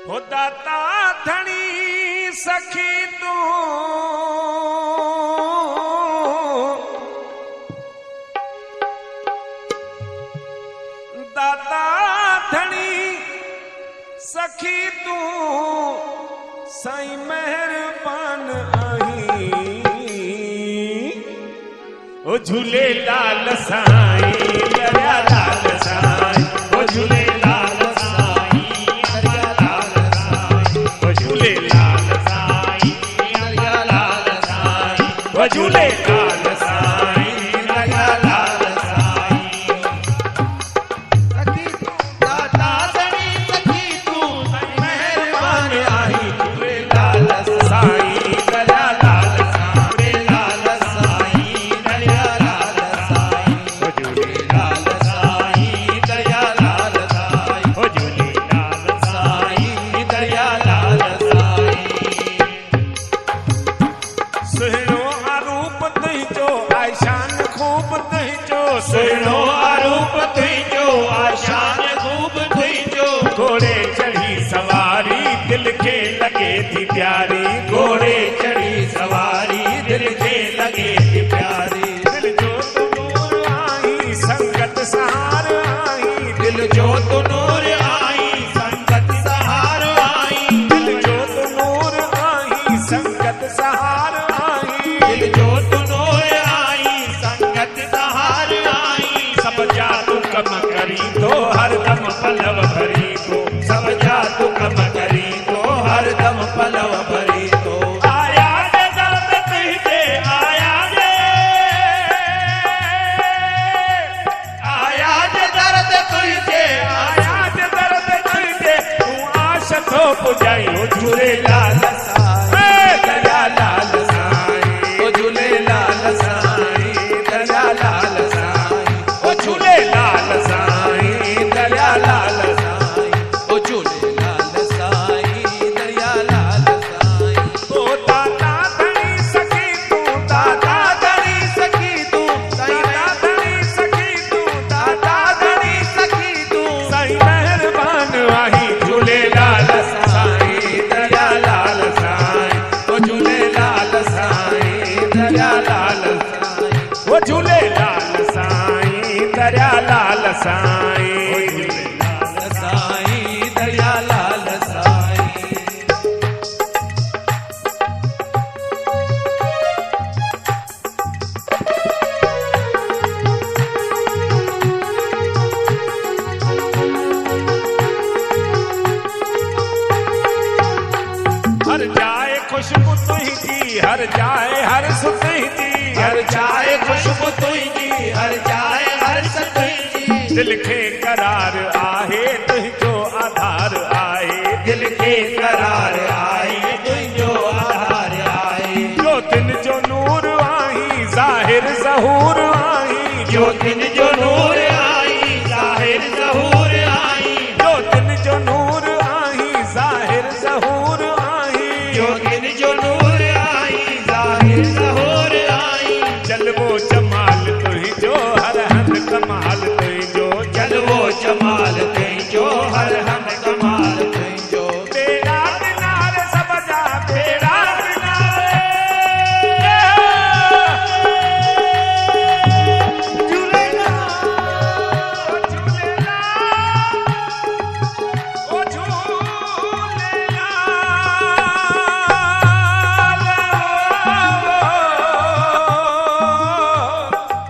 हो दाता धनी सखी तू दाता धनी सखी तू साईं मेहरबान आई ओ झूलेलाल साईं दरिया लाल साईं ओ झूलेलाल साईं दरिया लाल साईं ओ झूलेलाल साईं दरिया लाल साईं ओ झूलेलाल साईं दरिया लाल साईं सखी तू दाता धनी सखी तू साईं मेहरबान आई झूलेलाल साईं दरिया लाल साईं लाल साईं दरिया लाल साईं ओ झूलेलाल साईं दरिया लाल साईं ओ झूलेलाल साईं दरिया लाल साईं सुहिणो आरूप तुंहिंजो आशान खूब तुंहिंजो सुहिणो आरूप तुंहिंजो आशान खूब तुंहिंजो घोड़े चढ़ी सवारी दिल खे लगे थी प्यारी घोड़े चढ़ी सवारी दिल खे लगे थी प्यारी दिल जो तू नूर आई संगत सहार आई दिल जो तू नूर आई संगत सहार आई दिल जो तू नूर आई संगत सहार आई दिल जो तू नूर आई संगत सहार आई सब जा तू कम करी तो हर दम पलव भरी तो सब जा तू कम करी तो हर दम पलव भरी तो आया जे दर्द तुझे आया जे दर्द तुझे आया जे दर्द तुझे तू आश तो पुजाई ओ झूलेलाल साईं दरिया लाल साईं ओ झूलेलाल साईं दरिया लाल साईं ओ झूलेलाल साईं दरिया लाल साईं ओ झूलेलाल साईं दरिया लाल साईं ओ दाता धनी सखी तू दाता धनी सखी तू दाता धनी सखी तू दाता धनी सखी तू साईं मेहरबान आई झूलेलाल साईं दरिया लाल साईं ओ झूलेलाल साईं दरिया लाल साईं ओ झूलेलाल साईं दरिया लाल साईं झूलेलाल साईं दरिया लाल साईं हर जाए खुशबू तुझी हर जाए हर सुखी हर जाए खुशबू तुझी हर जाए हर सुखी दिल के करार आहे तुझो आधार आहे दिल के करार आहे तुझो आधार आहे जो दिन जो नूर आई जाहिर ज़हूर आई जो दिन जो नूर आई जाहिर ज़हूर आई जो दिन जो नूर आई जाहिर ज़हूर आई जो दिन जो नूर आई जाहिर ज़हूर आई जलवो जमाल तुझो हर हंध कमाल तुझो जलवो जमाल तुझो हर हंध कमाल तुझो तेरा किनार सब जा तेरा किनारे झूलेलाल झूलेलाल ओ झूलेलाल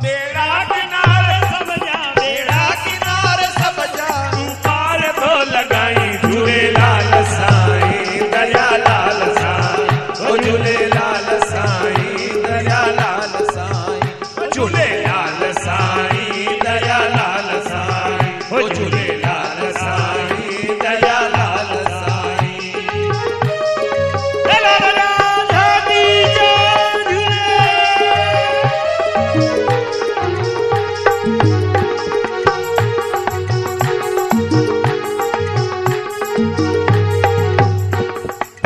तेरा किनार सब जा तेरा किनार सब जा तू पार तो लगाई झूलेलाल साईं दरिया लाल साईं ओ झूलेलाल साईं दरिया लाल साईं ओ झूलेलाल साईं दरिया लाल साईं ओ झूलेलाल साईं दरिया लाल साईं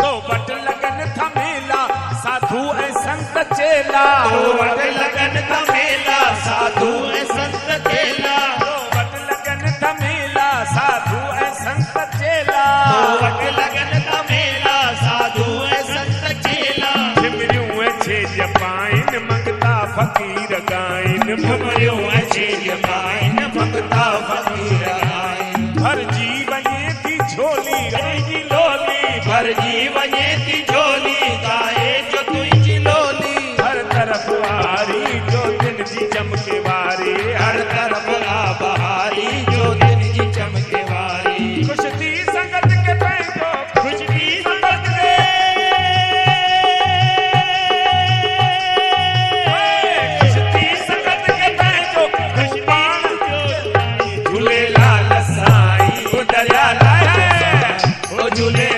तो वट लगन थमेला साधु ऐं संत चेला तो वट लगन थमेला साधु ऐं संत चेला तो वट लगन थमेला साधु ऐं संत चेला तो वट लगन ठुमरियूं अचेरी पाइन भगता फ़क़ीर आहिनि भरजी वञे थी झोली तुंहिंजी लोली भरजी वञे थी झोली गाए जो तुंहिंजी लोली हर तरफ़ वारी जो दिन जी चमके वारी हर तरफ़ बहारी जो दिन जी चमके वारी खुश थी संगत के पंहिंजो खुश थी संगत के खुश थी संगत के पंहिंजो खुश पाण जो झूलेलाल साईं ओ दरिया लाए ओ झूले